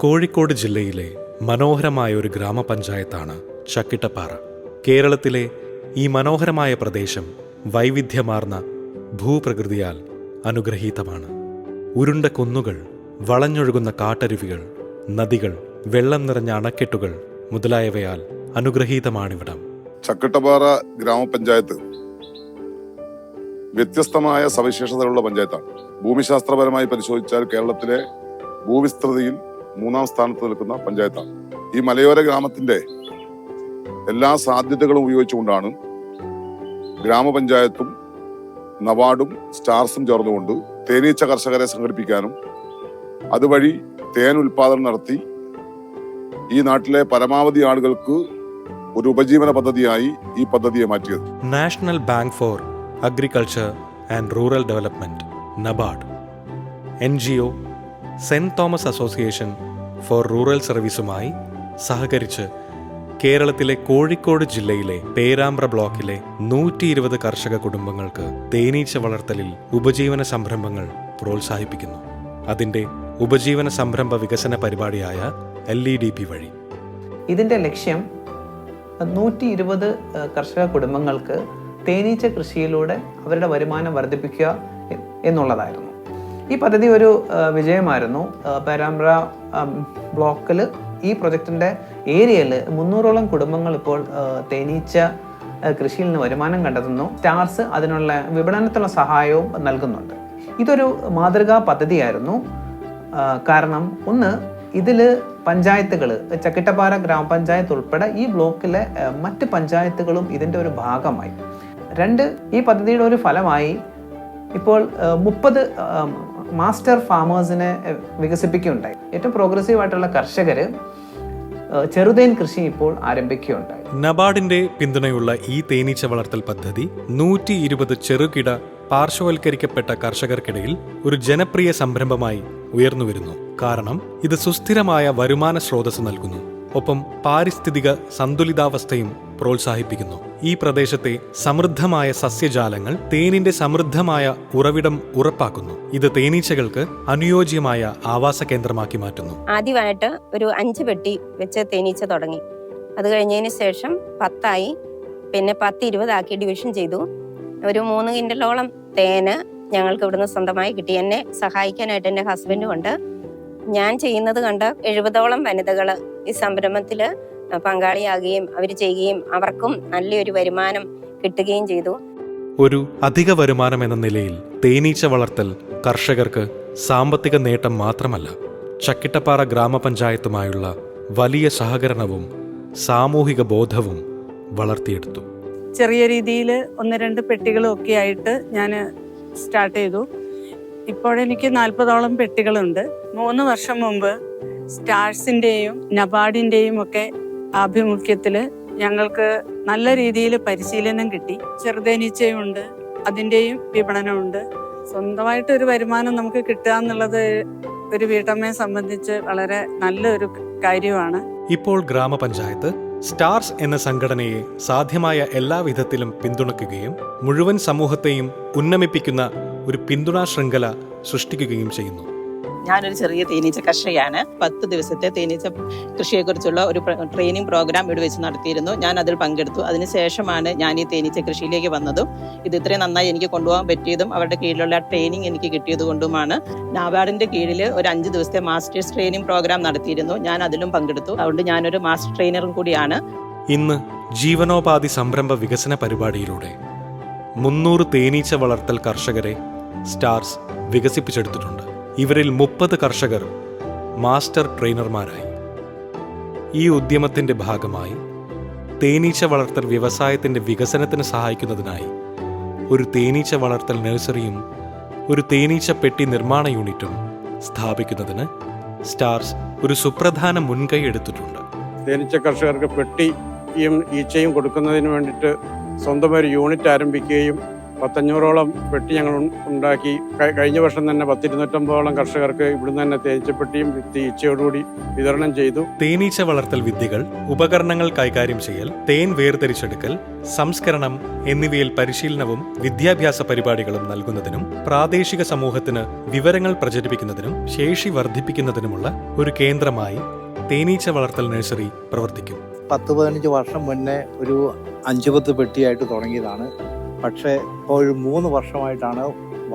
കോഴിക്കോട് ജില്ലയിലെ മനോഹരമായ ഒരു ഗ്രാമപഞ്ചായത്താണ് ചക്കിട്ടപ്പാറ. കേരളത്തിലെ ഈ മനോഹരമായ പ്രദേശം വൈവിധ്യമാർന്ന ഭൂപ്രകൃതിയാൽ അനുഗ്രഹീതമാണ്. ഉരുണ്ട കുന്നുകൾ, വളഞ്ഞൊഴുകുന്ന കാട്ടരുവികൾ, നദികൾ, വെള്ളം നിറഞ്ഞ അണക്കെട്ടുകൾ മുതലായവയാൽ അനുഗ്രഹീതമാണിവിടം. ചക്കിട്ടപ്പാറ ഗ്രാമപഞ്ചായത്ത് വ്യത്യസ്തമായ സവിശേഷതകളുള്ള പഞ്ചായത്താണ്. ഭൂമിശാസ്ത്രപരമായി പരിശോധിച്ചാൽ കേരളത്തിലെ ഭൂവിസ്തൃതിയിൽ 3-ാം സ്ഥാനത്ത് നിൽക്കുന്ന പഞ്ചായത്താണ്. ഈ മലയോര ഗ്രാമത്തിന്റെ എല്ലാ സാധ്യതകളും ഉപയോഗിച്ചുകൊണ്ടാണ് ഗ്രാമപഞ്ചായത്തും നബാർഡും സ്റ്റാർസും ചേർന്നുകൊണ്ട് തേനീച്ച കർഷകരെ സംഘടിപ്പിക്കാനും അതുവഴി തേൻ ഉൽപാദനം നടത്തി ഈ നാട്ടിലെ പരമാവധി ആളുകൾക്ക് ഒരു ഉപജീവന പദ്ധതിയായി ഈ പദ്ധതിയെ മാറ്റിയത്. National bank for agriculture and rural development NABARD, NGO, saint Thomas association for rural സർവീസുമായി സഹകരിച്ച് കേരളത്തിലെ കോഴിക്കോട് ജില്ലയിലെ പേരാമ്പ്ര ബ്ലോക്കിലെ 120 കർഷക കുടുംബങ്ങൾക്ക് തേനീച്ച വളർത്തലിൽ ഉപജീവന സംരംഭങ്ങൾ പ്രോത്സാഹിപ്പിക്കുന്നു. അതിൻ്റെ ഉപജീവന സംരംഭ വികസന പരിപാടിയായ LEDP വഴി. ഇതിൻ്റെ ലക്ഷ്യം 120 കർഷക കുടുംബങ്ങൾക്ക് തേനീച്ച കൃഷിയിലൂടെ അവരുടെ വരുമാനം വർദ്ധിപ്പിക്കുക എന്നുള്ളതായിരുന്നു. ഈ പദ്ധതി ഒരു വിജയമായിരുന്നു. പേരാമ്പ്ര ബ്ലോക്കിൽ ഈ പ്രൊജക്റ്റിൻ്റെ ഏരിയയിൽ 300ഓളം കുടുംബങ്ങൾ ഇപ്പോൾ തേനീച്ച കൃഷിയിൽ നിന്ന് വരുമാനം കണ്ടെത്തുന്നു. സ്റ്റാർസ് അതിനുള്ള വിപണനത്തിനുള്ള സഹായവും നൽകുന്നുണ്ട്. ഇതൊരു മാതൃകാ പദ്ധതിയായിരുന്നു. കാരണം ഒന്ന്, ഇതിൽ പഞ്ചായത്തുകൾ, ചക്കിട്ടപ്പാറ ഗ്രാമപഞ്ചായത്ത് ഉൾപ്പെടെ ഈ ബ്ലോക്കിലെ മറ്റ് പഞ്ചായത്തുകളും ഇതിൻ്റെ ഒരു ഭാഗമായി. 2, ഈ പദ്ധതിയുടെ ഒരു ഫലമായി ഇപ്പോൾ 30 മാസ്റ്റർ ഫാമേഴ്സിനെ വികസിപ്പിക്കുകയുണ്ടായി. ഏറ്റവും പ്രോഗ്രസീവായിട്ടുള്ള കർഷകർ ചെറുതേൻ കൃഷി ഇപ്പോൾ ആരംഭിക്കുകയുണ്ടായി. നബാർഡിന്റെ പിന്തുണയുള്ള ഈ തേനീച്ച വളർത്തൽ പദ്ധതി 120 ചെറുകിട പാർശ്വവൽക്കരിക്കപ്പെട്ട കർഷകർക്കിടയിൽ ഒരു ജനപ്രിയ സംരംഭമായി ഉയർന്നുവരുന്നു. കാരണം ഇത് സുസ്ഥിരമായ വരുമാന സ്രോതസ് നൽകുന്നു, ഒപ്പം പാരിസ്ഥിതിക സന്തുലിതാവസ്ഥയും പ്രോത്സാഹിപ്പിക്കുന്നു. ഈ പ്രദേശത്തെ സമൃദ്ധമായ സസ്യജാലങ്ങൾ തേനിന്റെ സമൃദ്ധമായ ഉറവിടം ഉറപ്പാക്കുന്നു. ഇത് തേനീച്ചകൾക്ക് അനുയോജ്യമായ ആവാസ കേന്ദ്രമാക്കി മാറ്റുന്നു. ആദ്യമായിട്ട് ഒരു 5 പെട്ടി വെച്ച് തേനീച്ച തുടങ്ങി. അത് കഴിഞ്ഞതിന് ശേഷം 10ആയി, പിന്നെ 10-20 ആക്കി ഡിവിഷൻ ചെയ്തു. ഒരു 3 കിൻഡലോളം തേന് ഞങ്ങൾക്ക് ഇവിടുന്ന് സ്വന്തമായി കിട്ടി. എന്നെ സഹായിക്കാനായിട്ട് എൻ്റെ ഹസ്ബൻഡും ഉണ്ട്. ഞാൻ ചെയ്യുന്നത് കണ്ട് 70ഓളം വനിതകൾ ഈ സംരംഭത്തിൽ പങ്കാളിയാകുകയും അവർ ചെയ്യുകയും അവർക്കും നല്ലൊരു വരുമാനം കിട്ടുകയും ചെയ്തു. ഒരു അധിക വരുമാനം എന്ന നിലയിൽ തേനീച്ച വളർത്തൽ കർഷകർക്ക് സാമ്പത്തിക നേട്ടം മാത്രമല്ല, ചക്കിട്ടപ്പാറ ഗ്രാമപഞ്ചായത്തുമായുള്ള വലിയ സഹകരണവും സാമൂഹിക ബോധവും വളർത്തിയെടുത്തു. ചെറിയ രീതിയിൽ 1-2 പെട്ടികളും ഒക്കെ ആയിട്ട് ഞാൻ സ്റ്റാർട്ട് ചെയ്തു. ഇപ്പോഴെനിക്ക് 40ഓളം പെട്ടികളുണ്ട്. 3 വർഷം മുമ്പ് സ്റ്റാർസിൻ്റെയും നബാർഡിൻ്റെയും ഒക്കെ ആഭിമുഖ്യത്തിൽ ഞങ്ങൾക്ക് നല്ല രീതിയിൽ പരിശീലനം കിട്ടി. ചെറുതേനീച്ചയുണ്ട്, അതിൻ്റെയും വിപണനമുണ്ട്. സ്വന്തമായിട്ടൊരു വരുമാനം നമുക്ക് കിട്ടുക എന്നുള്ളത് ഒരു വീട്ടമ്മയെ സംബന്ധിച്ച് വളരെ നല്ലൊരു കാര്യമാണ്. ഇപ്പോൾ ഗ്രാമപഞ്ചായത്ത് സ്റ്റാർസ് എന്ന സംഘടനയെ സാധ്യമായ എല്ലാ വിധത്തിലും പിന്തുണയ്ക്കുകയും മുഴുവൻ സമൂഹത്തെയും ഉന്നമിപ്പിക്കുന്ന ഒരു പിന്തുണാ ശൃംഖല സൃഷ്ടിക്കുകയും ചെയ്യുന്നു. ഞാനൊരു ചെറിയ തേനീച്ച കർഷകയാണ്. 10 ദിവസത്തെ തേനീച്ച കൃഷിയെക്കുറിച്ചുള്ള ഒരു ട്രെയിനിങ് പ്രോഗ്രാം ഇവിടെ വെച്ച് നടത്തിയിരുന്നു. ഞാൻ അതിൽ പങ്കെടുത്തു. അതിനുശേഷമാണ് ഞാൻ ഈ തേനീച്ച കൃഷിയിലേക്ക് വന്നതും ഇത് ഇത്രയും നന്നായി എനിക്ക് കൊണ്ടുപോകാൻ പറ്റിയതും അവരുടെ കീഴിലുള്ള ട്രെയിനിങ് എനിക്ക് കിട്ടിയത് കൊണ്ടുമാണ്. നാബാർഡിന്റെ കീഴിൽ ഒരു 5 ദിവസത്തെ മാസ്റ്റേഴ്സ് ട്രെയിനിങ് പ്രോഗ്രാം നടത്തിയിരുന്നു. ഞാൻ അതിലും പങ്കെടുത്തു. അതുകൊണ്ട് ഞാനൊരു മാസ്റ്റർ ട്രെയിനറും കൂടിയാണ്. ഇന്ന് ജീവനോപാധി സംരംഭ വികസന പരിപാടിയിലൂടെ 300 തേനീച്ച വളർത്തൽ കർഷകരെ സ്റ്റാർസ് വികസിപ്പിച്ചെടുത്തിട്ടുണ്ട്. ഇവരിൽ 30 കർഷകർ മാസ്റ്റർ ട്രെയിനർമാരായി. ഈ ഉദ്യമത്തിന്റെ ഭാഗമായി തേനീച്ച വളർത്തൽ വ്യവസായത്തിന്റെ വികസനത്തിന് സഹായിക്കുന്നതിനായി ഒരു തേനീച്ച വളർത്തൽ നഴ്സറിയും ഒരു തേനീച്ച പെട്ടി നിർമ്മാണ യൂണിറ്റും സ്ഥാപിക്കുന്നതിന് സ്റ്റാർസ് ഒരു സുപ്രധാന മുൻകൈ എടുത്തിട്ടുണ്ട്. തേനീച്ച കർഷകർക്ക് പെട്ടിയും ഈച്ചയും കൊടുക്കുന്നതിന് വേണ്ടിയിട്ട് സ്വന്തം ഒരു യൂണിറ്റ് ആരംഭിക്കുകയും 500-ഓളം പെട്ടി ഞങ്ങൾ ഉണ്ടാക്കി. കഴിഞ്ഞ വർഷം തന്നെ 250-ഓളം കർഷകർക്ക് ഇവിടുന്ന് തന്നെ തേനീച്ചപ്പെട്ടിയും തീച്ചയോടുകൂടി വിതരണം ചെയ്തു. തേനീച്ച വളർത്തൽ വിദ്യകൾ, ഉപകരണങ്ങൾ കൈകാര്യം ചെയ്യൽ, തേൻ വേർതിരിച്ചെടുക്കൽ, സംസ്കരണം എന്നിവയിൽ പരിശീലനവും വിദ്യാഭ്യാസ പരിപാടികളും നൽകുന്നതിനും പ്രാദേശിക സമൂഹത്തിന് വിവരങ്ങൾ പ്രചരിപ്പിക്കുന്നതിനും ശേഷി വർദ്ധിപ്പിക്കുന്നതിനുമുള്ള ഒരു കേന്ദ്രമായി തേനീച്ച വളർത്തൽ നഴ്സറി പ്രവർത്തിക്കും. 10-15 വർഷം മുന്നേ ഒരു 5-10 പെട്ടിയായിട്ട് തുടങ്ങിയതാണ്. പക്ഷേ ഇപ്പോൾ 3 വർഷമായിട്ടാണ്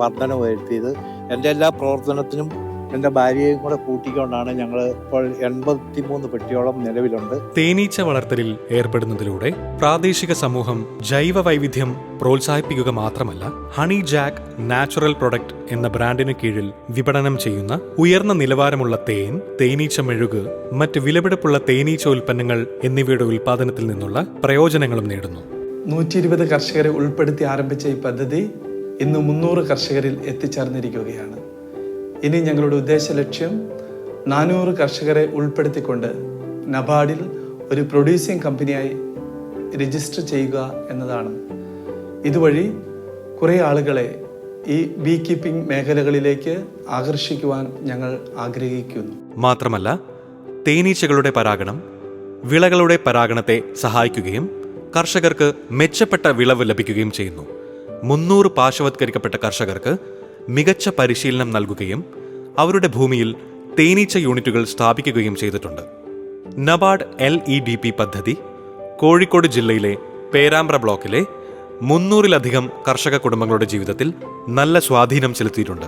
വർധന വരുത്തിയത്. എൻ്റെ എല്ലാ പ്രവർത്തനത്തിനും എൻ്റെ ഭാര്യയും കൂടെ കൂട്ടിക്കൊണ്ടാണ് ഞങ്ങൾ ഇപ്പോൾ 83 പെട്ടിയോളം നിലവിലുണ്ട്. തേനീച്ച വളർത്തലിൽ ഏർപ്പെടുന്നതിലൂടെ പ്രാദേശിക സമൂഹം ജൈവ വൈവിധ്യം പ്രോത്സാഹിപ്പിക്കുക മാത്രമല്ല, ഹണി ജാക്ക് നാച്ചുറൽ പ്രൊഡക്റ്റ് എന്ന ബ്രാൻഡിന് കീഴിൽ വിപണനം ചെയ്യുന്ന ഉയർന്ന നിലവാരമുള്ള തേൻ, തേനീച്ച മെഴുക്, മറ്റ് വിലപിടിപ്പുള്ള തേനീച്ച ഉൽപ്പന്നങ്ങൾ എന്നിവയുടെ ഉൽപ്പാദനത്തിൽ നിന്നുള്ള പ്രയോജനങ്ങളും നേടുന്നു. 120 കർഷകരെ ഉൾപ്പെടുത്തി ആരംഭിച്ച ഈ പദ്ധതി ഇന്ന് 300 കർഷകരിൽ എത്തിച്ചേർന്നിരിക്കുകയാണ്. ഇനി ഞങ്ങളുടെ ഉദ്ദേശ ലക്ഷ്യം 400 കർഷകരെ ഉൾപ്പെടുത്തിക്കൊണ്ട് നബാർഡിൽ ഒരു പ്രൊഡ്യൂസിംഗ് കമ്പനിയായി രജിസ്റ്റർ ചെയ്യുക എന്നതാണ്. ഇതുവഴി കുറേ ആളുകളെ ഈ ബീ കീപ്പിംഗ് മേഖലകളിലേക്ക് ആകർഷിക്കുവാൻ ഞങ്ങൾ ആഗ്രഹിക്കുന്നു. മാത്രമല്ല, തേനീച്ചകളുടെ പരാഗണം വിളകളുടെ പരാഗണത്തെ സഹായിക്കുകയും കർഷകർക്ക് മെച്ചപ്പെട്ട വിളവ് ലഭിക്കുകയും ചെയ്യുന്നു. 300 പാർശ്വവത്കരിക്കപ്പെട്ട കർഷകർക്ക് മികച്ച പരിശീലനം നൽകുകയും അവരുടെ ഭൂമിയിൽ തേനീച്ച യൂണിറ്റുകൾ സ്ഥാപിക്കുകയും ചെയ്തിട്ടുണ്ട്. നബാർഡ് LEDP പദ്ധതി കോഴിക്കോട് ജില്ലയിലെ പേരാമ്പ്ര ബ്ലോക്കിലെ 300-ലധികം കർഷക കുടുംബങ്ങളുടെ ജീവിതത്തിൽ നല്ല സ്വാധീനം ചെലുത്തിയിട്ടുണ്ട്.